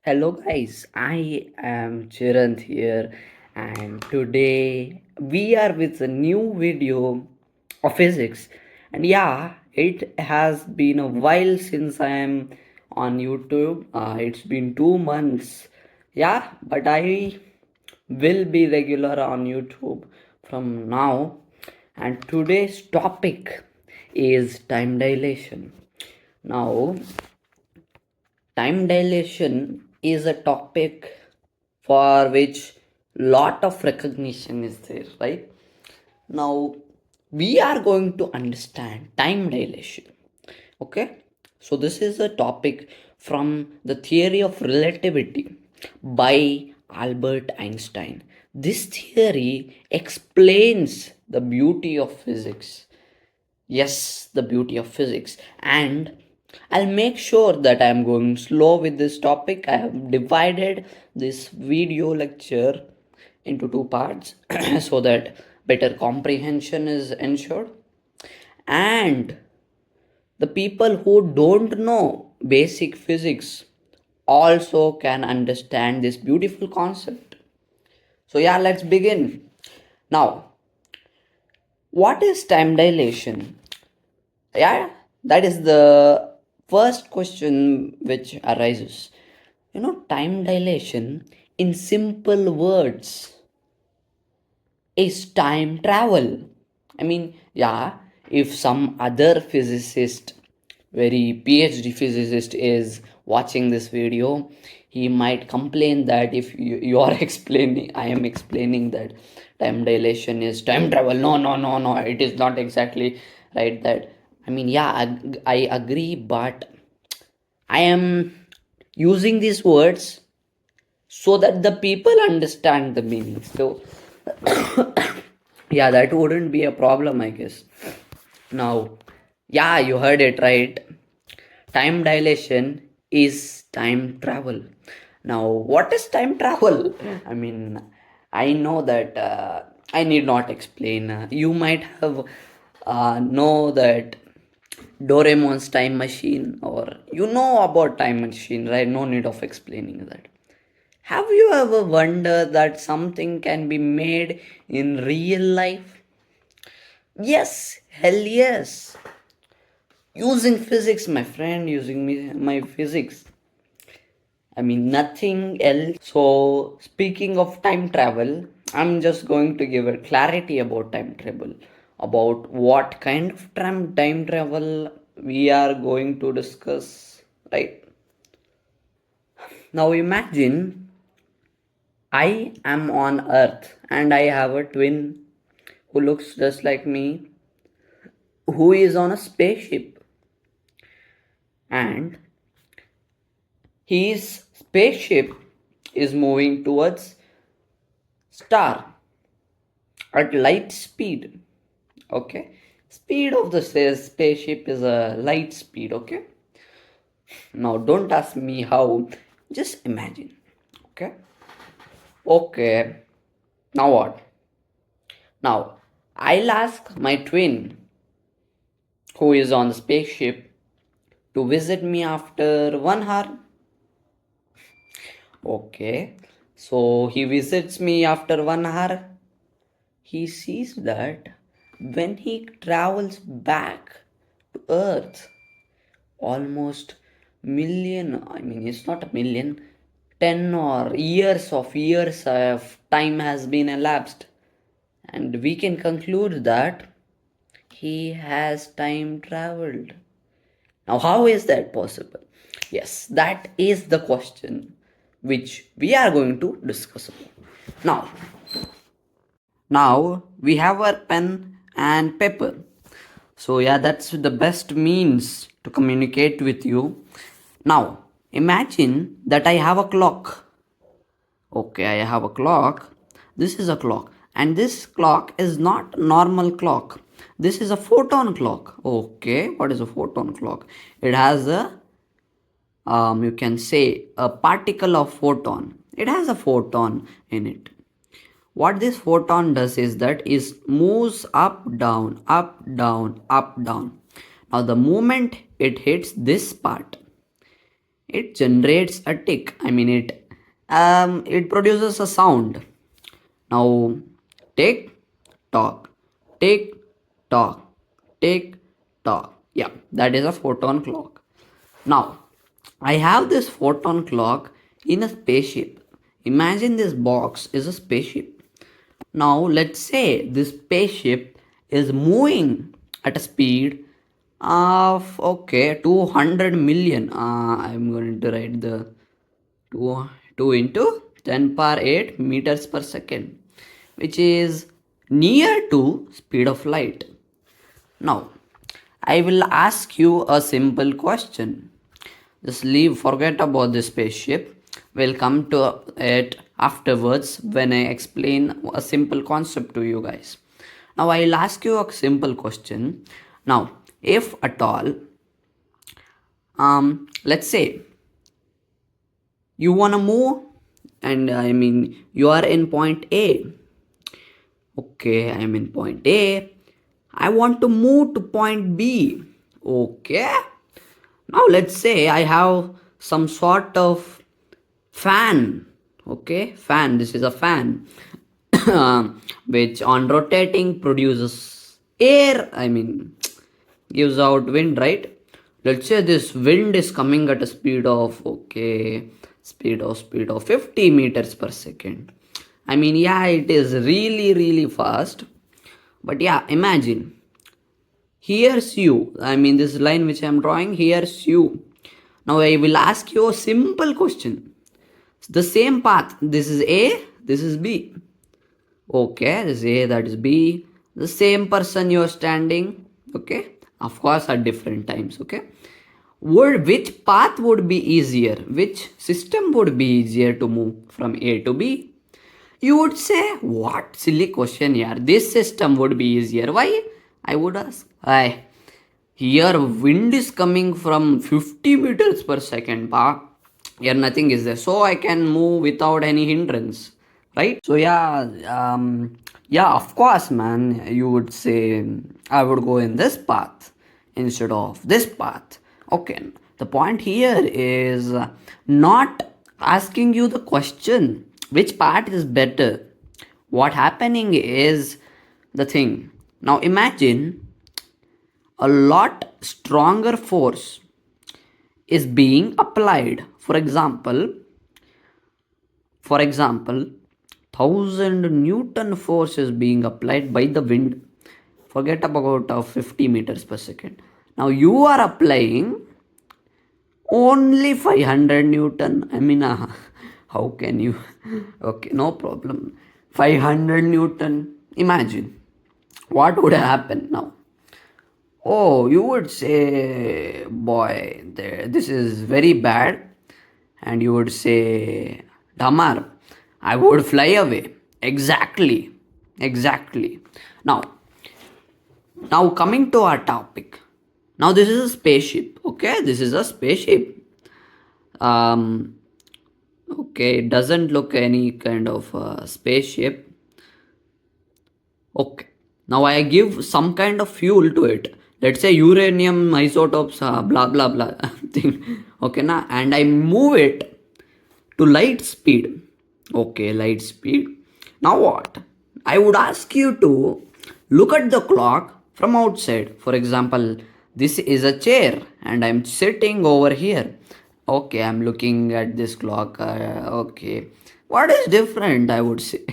Hello guys, I am Chirant here and today we are with a new video of physics. And yeah, it has been a while since I am on YouTube. It's been 2 months. Yeah, but I will be regular on YouTube from now. And today's topic is time dilation. Now, time dilation is a topic for which lot of recognition is there, right? Now we are going to understand time dilation. Okay, so this is a topic from the theory of relativity by Albert Einstein. This theory explains the beauty of physics. Yes, the beauty of physics. And I'll make sure that I'm going slow with this topic. I have divided this video lecture into two parts so that better comprehension is ensured. And the people who don't know basic physics also can understand this beautiful concept. So, yeah, let's begin. Now, what is time dilation? Yeah, that is the first question which arises. Time dilation in simple words is time travel. I mean, yeah, if some other physicist, very PhD physicist, is watching this video, he might complain that if you are explaining, I am explaining that time dilation is time travel. No, no, no, no, it is not exactly right. That, I mean, yeah, I agree, but I am using these words so that the people understand the meaning. So, yeah, that wouldn't be a problem, I guess. Now, yeah, you heard it right. Time dilation is time travel. Now, what is time travel? I mean, I know that I need not explain. You might have know that Doraemon's time machine, or you know about time machine, right? No need of explaining that. Have you ever wondered that something can be made in real life? Yes, hell yes. Using physics, my friend, using my physics. I mean, nothing else. So, speaking of time travel, I'm just going to give a clarity about time travel, about what kind of time travel we are going to discuss, right? Now, imagine I am on Earth and I have a twin who looks just like me, who is on a spaceship, and his spaceship is moving towards star at light speed. Okay, speed of the spaceship is a light speed. Okay, now don't ask me how, just imagine. Okay, okay, now what? Now I'll ask my twin who is on the spaceship to visit me after 1 hour. Okay, so he visits me after 1 hour. He sees that when he travels back to Earth, almost million, I mean, it's not a million, 10 or years of time has been elapsed, and we can conclude that he has time traveled. Now, how is that possible? Yes, that is the question which we are going to discuss about. Now we have our pen and paper. So, yeah, that's the best means to communicate with you. Now, imagine that I have a clock. Okay, I have a clock. This is a clock, and this clock is not normal clock. This is a photon clock. Okay, what is a photon clock? It has a you can say a particle of photon. It has a photon in it. What this photon does is that is moves up down up down up down. Now the moment it hits this part, it generates a tick. It produces a sound. Now, tick tock, tick tock, tick tock. Yeah, that is a photon clock. Now, I have this photon clock in a spaceship. Imagine this box is a spaceship. Now, let's say this spaceship is moving at a speed of 200 million. I'm going to write the 2, 2 into 10 power 8 meters per second, which is near to speed of light. Now, I will ask you a simple question. Just forget about the spaceship. We'll come to it afterwards when I explain a simple concept to you guys. Now, I'll ask you a simple question. Now, if at all, let's say you want to move, and you are in point A. Okay, I'm in point A. I want to move to point B. Okay. Now let's say I have some sort of fan. Okay, fan. This is a fan which on rotating produces air. Gives out wind, right? Let's say this wind is coming at a speed of 50 meters per second. Yeah, it is really, really fast. But yeah, imagine. Here's you. This line which I am drawing, here's you. Now I will ask you a simple question. The same path. This is A, this is B. Okay, this is A, that is B. The same person you are standing. Okay. Of course, at different times. Okay. Which path would be easier? Which system would be easier to move from A to B? You would say, what silly question here. This system would be easier. Why? I would ask. Why? Here wind is coming from 50 meters per second. Here nothing is there. So I can move without any hindrance. Right? So yeah, of course, man. You would say, I would go in this path instead of this path. Okay. The point here is not asking you the question which part is better. What happening is the thing. Now imagine a lot stronger force is being applied. For example, 1000 Newton force is being applied by the wind. Forget about 50 meters per second. Now you are applying only 500 Newton. How can you? Okay, no problem. 500 Newton. Imagine what would happen now. Oh, you would say, boy, this is very bad. And you would say, Damar, I would fly away. Exactly. Exactly. Now coming to our topic. Now this is a spaceship. Okay, this is a spaceship. Okay, it doesn't look any kind of spaceship. Okay, now I give some kind of fuel to it. Let's say uranium isotopes, blah blah blah thing. Okay, na, and I move it to light speed. Okay, light speed. Now what? I would ask you to look at the clock from outside. For example, this is a chair and I'm sitting over here. Okay, I'm looking at this clock. Okay, what is different? I would say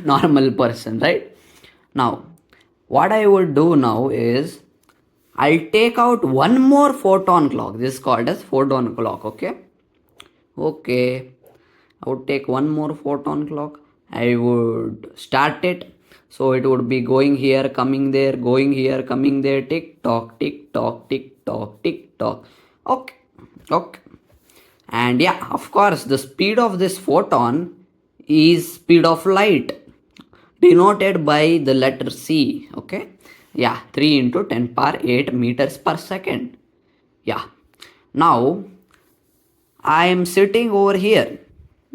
normal person, right? Now, what I would do now is I'll take out one more photon clock. This is called as photon clock. Okay, I would take one more photon clock. I would start it. So it would be going here, coming there, going here, coming there, tick tock, tick tock, tick tock, tick tock. Okay. And yeah, of course, the speed of this photon is speed of light, denoted by the letter C. Okay. Yeah, 3 into 10 power 8 meters per second. Yeah. Now, I am sitting over here.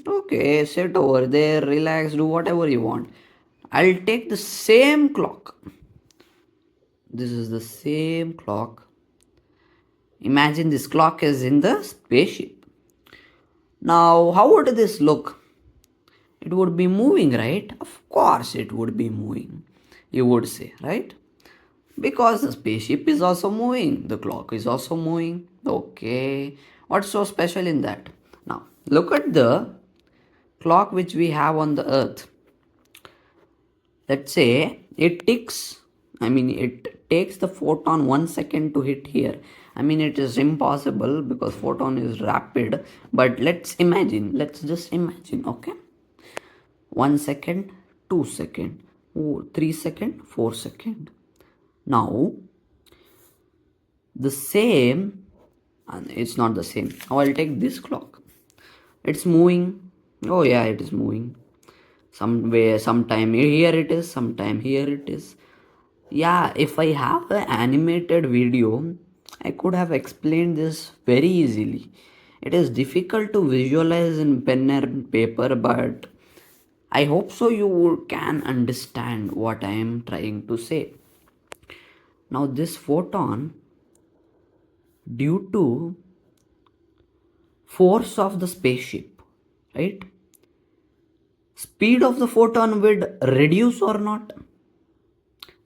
Okay, sit over there, relax, do whatever you want. I'll take the same clock. This is the same clock. Imagine this clock is in the spaceship. Now, how would this look? It would be moving, right? Of course, it would be moving, you would say, right? Because the spaceship is also moving, the clock is also moving. Okay, what's so special in that? Now, look at the clock which we have on the earth. Let's say it ticks, it takes the photon 1 second to hit here. It is impossible because photon is rapid, but let's just imagine, okay? 1 second, 2 second, 3 second, 4 second. Now the same, and it's not the same. Now I'll take this clock. It's moving. Oh yeah, it is moving. Somewhere, sometime here it is, sometime here it is. Yeah, if I have an animated video, I could have explained this very easily. It is difficult to visualize in pen and paper, but I hope so you can understand what I am trying to say. Now, this photon, due to force of the spaceship, right? Speed of the photon would reduce or not?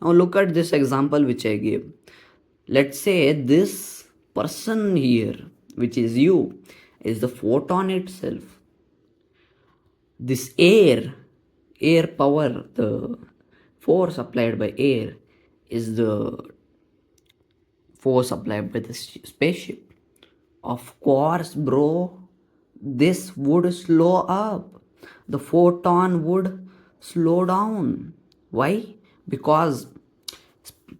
Now look at this example which I gave. Let's say this person here, which is you, is the photon itself. This air power, the force applied by air is the force applied by the spaceship. Of course, bro, this would slow up. The photon would slow down. Why? Because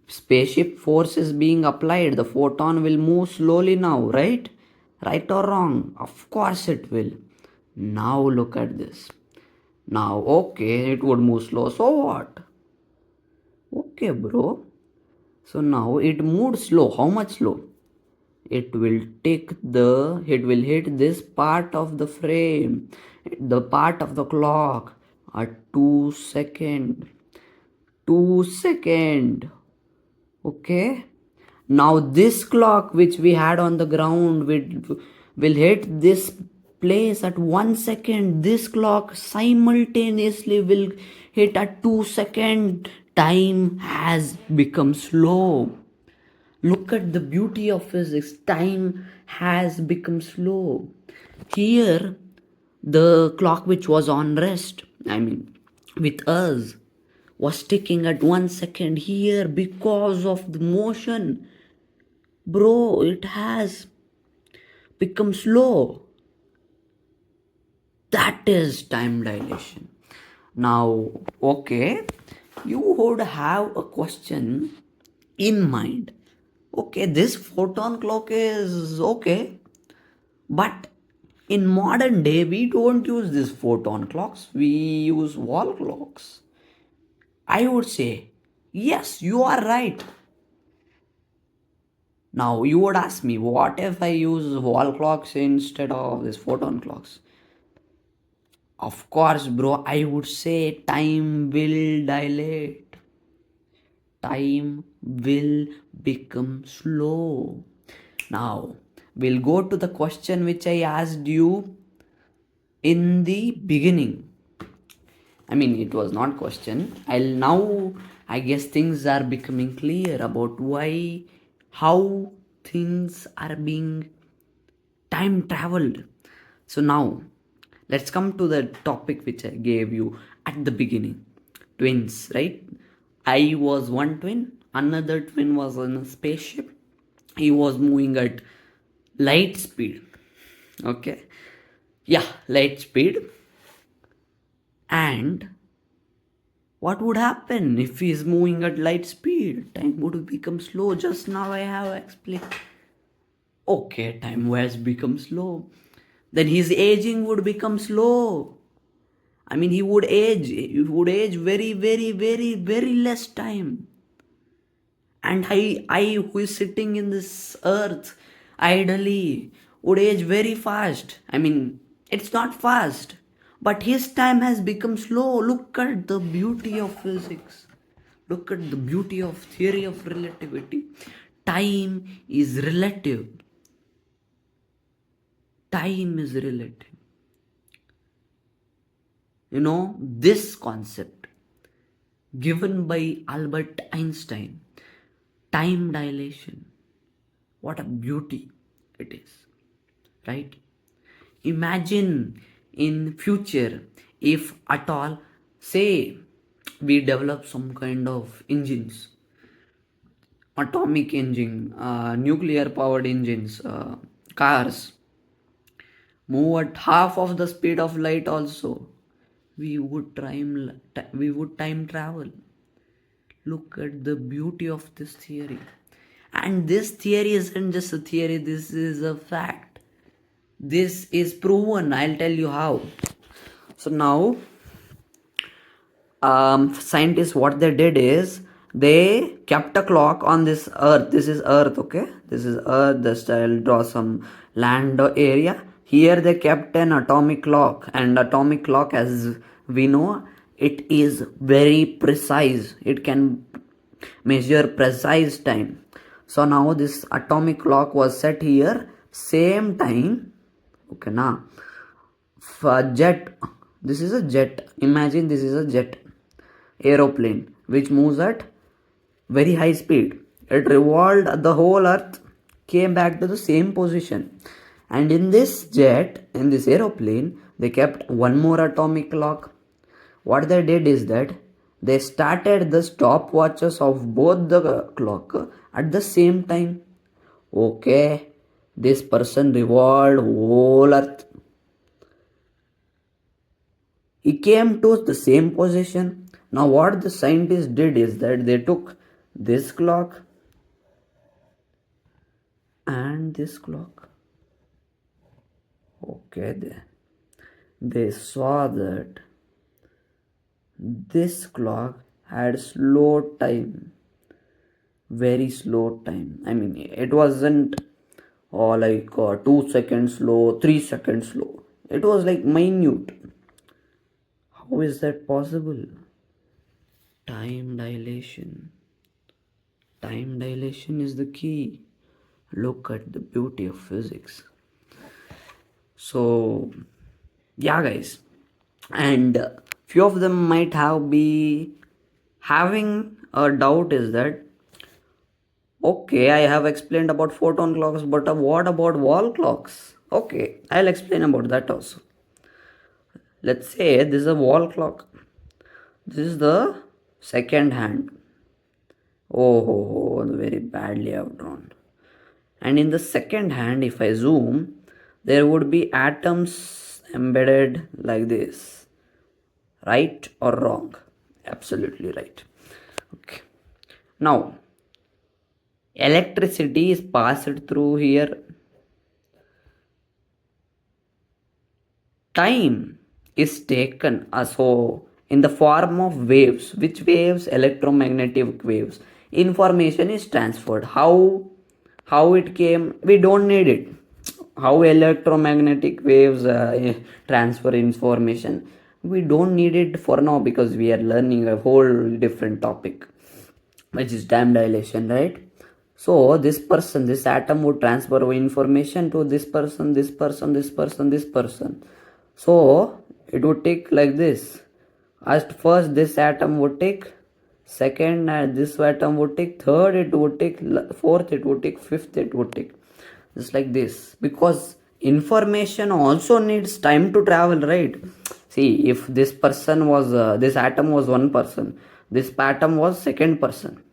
spaceship force is being applied. The photon will move slowly now, right? Right or wrong? Of course it will. Now look at this. Now, okay, it would move slow. So what? Okay, bro. So now it moved slow. How much slow? It will hit this part of the frame, the part of the clock at 2 second. 2 second. Okay. Now this clock which we had on the ground will hit this place at 1 second. This clock simultaneously will hit at 2 second. Time has become slow. Look at the beauty of physics. Time has become slow. Here, the clock which was on rest, with us, was ticking at 1 second. Here, because of the motion, bro, it has become slow. That is time dilation. Now, okay, you would have a question in mind. Okay, this photon clock is okay, but in modern day we don't use these photon clocks, we use wall clocks. I would say, yes, you are right. Now you would ask me, what if I use wall clocks instead of these photon clocks? Of course, bro, I would say time will dilate. Time will become slow. Now, we'll go to the question which I asked you in the beginning. It was not question. I guess things are becoming clear about how things are being time traveled. So now, let's come to the topic which I gave you at the beginning. Twins, right? I was one twin, another twin was in a spaceship. He was moving at light speed. Okay. Yeah, light speed. And what would happen if he is moving at light speed? Time would become slow. Just now I have explained. Okay, time has become slow. Then his aging would become slow. He would age. He would age very, very, very, very less time. And I who is sitting in this earth idly would age very fast. It's not fast, but his time has become slow. Look at the beauty of physics. Look at the beauty of theory of relativity. Time is relative. time is relative. This concept given by Albert Einstein, time dilation, what a beauty it is, right? Imagine in future, if at all, say we develop some kind of engines, atomic engine, nuclear powered engines, cars, move at half of the speed of light also, we would time travel. Look at the beauty of this theory. And this theory isn't just a theory, this is a fact. This is proven. I'll tell you how. So now, scientists, what they did is they kept a clock on this earth. This is earth, okay? This is earth. Just I'll draw some land area. Here they kept an atomic clock, and atomic clock, as we know, it is very precise. It can measure precise time. So now this atomic clock was set here, same time. Okay, now for jet, this is a jet. Imagine this is a jet aeroplane which moves at very high speed. It revolved the whole earth, came back to the same position. And in this jet, in this aeroplane, they kept one more atomic clock. What they did is that they started the stopwatches of both the clock at the same time. Okay, this person revolved whole earth. He came to the same position. Now what the scientists did is that they took this clock and this clock. Okay, they saw that this clock had slow time, very slow time. I mean, it wasn't like 2 seconds slow, 3 seconds slow. It was like minute. How is that possible? Time dilation. Time dilation is the key. Look at the beauty of physics. So, yeah, guys, and few of them might be having a doubt is that, okay, I have explained about photon clocks, but what about wall clocks? Okay, I'll explain about that also. Let's say this is a wall clock. This is the second hand. Oh, very badly I've drawn. And in the second hand, if I zoom, there would be atoms embedded like this. Right or wrong? Absolutely right. Okay. Now, electricity is passed through here. Time is taken so in the form of waves. Which waves? Electromagnetic waves. Information is transferred. How it came? We don't need it. How electromagnetic waves transfer information? We don't need it for now because we are learning a whole different topic, which is time dilation, right? So this person, this atom would transfer information to this person, this person, this person, this person. So it would take like this. At first this atom would take, second this atom would take, third it would take, fourth it would take, fifth it would take. Just like this. Because information also needs time to travel, right? See, if this person was, this atom was one person, this atom was second person.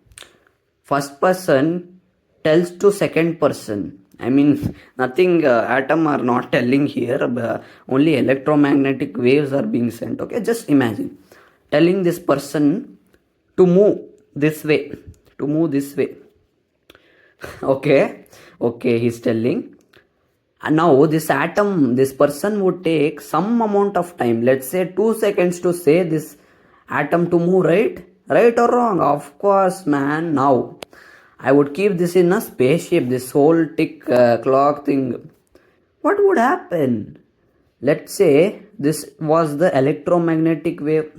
First person tells to second person. I mean, nothing atom are not telling here, only electromagnetic waves are being sent. Okay, just imagine telling this person to move this way, to move this way. Okay, he's telling. And now this atom, this person would take some amount of time, let's say 2 seconds to say this atom to move, right? Right or wrong? Of course, man. Now I would keep this in a spaceship, this whole tick clock thing. What would happen? Let's say this was the electromagnetic wave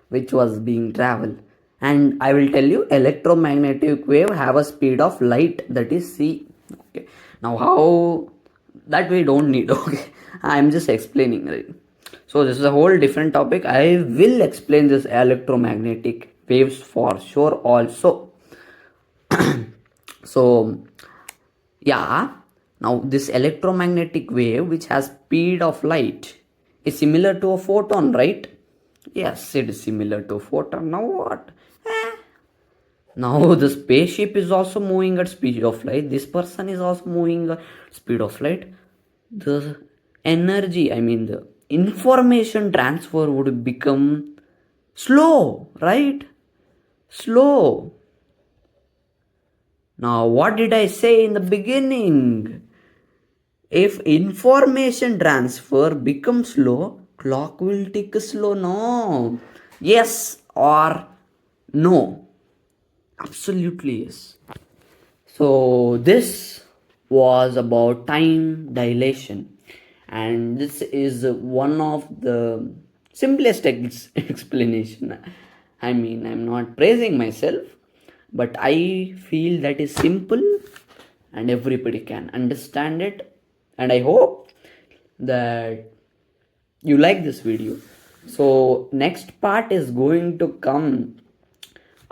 which was being traveled. And I will tell you, electromagnetic wave have a speed of light, that is c. Okay. Now how that we don't need. Okay, I'm just explaining, right? So this is a whole different topic. I will explain this electromagnetic waves for sure also. So yeah, now this electromagnetic wave which has speed of light is similar to a photon, right? Yes, it is similar to a photon. Now what? Now the spaceship is also moving at speed of light. This person is also moving at speed of light. The energy, I mean the information transfer would become slow, right? Slow. Now what did I say in the beginning? If information transfer becomes slow, clock will tick slow. No. Yes or no? Absolutely yes. So this was about time dilation, and this is one of the simplest explanation. I mean, I'm not praising myself, but I feel that is simple and everybody can understand it, and I hope that you like this video. So next part is going to come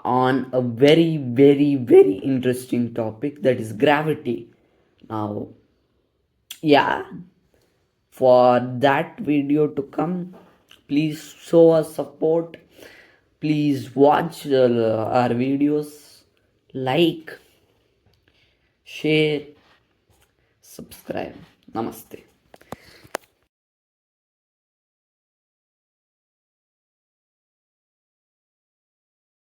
on a very very interesting topic, that is gravity. Now yeah, for that video to come, please show us support, please watch our videos, like, share, subscribe. Namaste.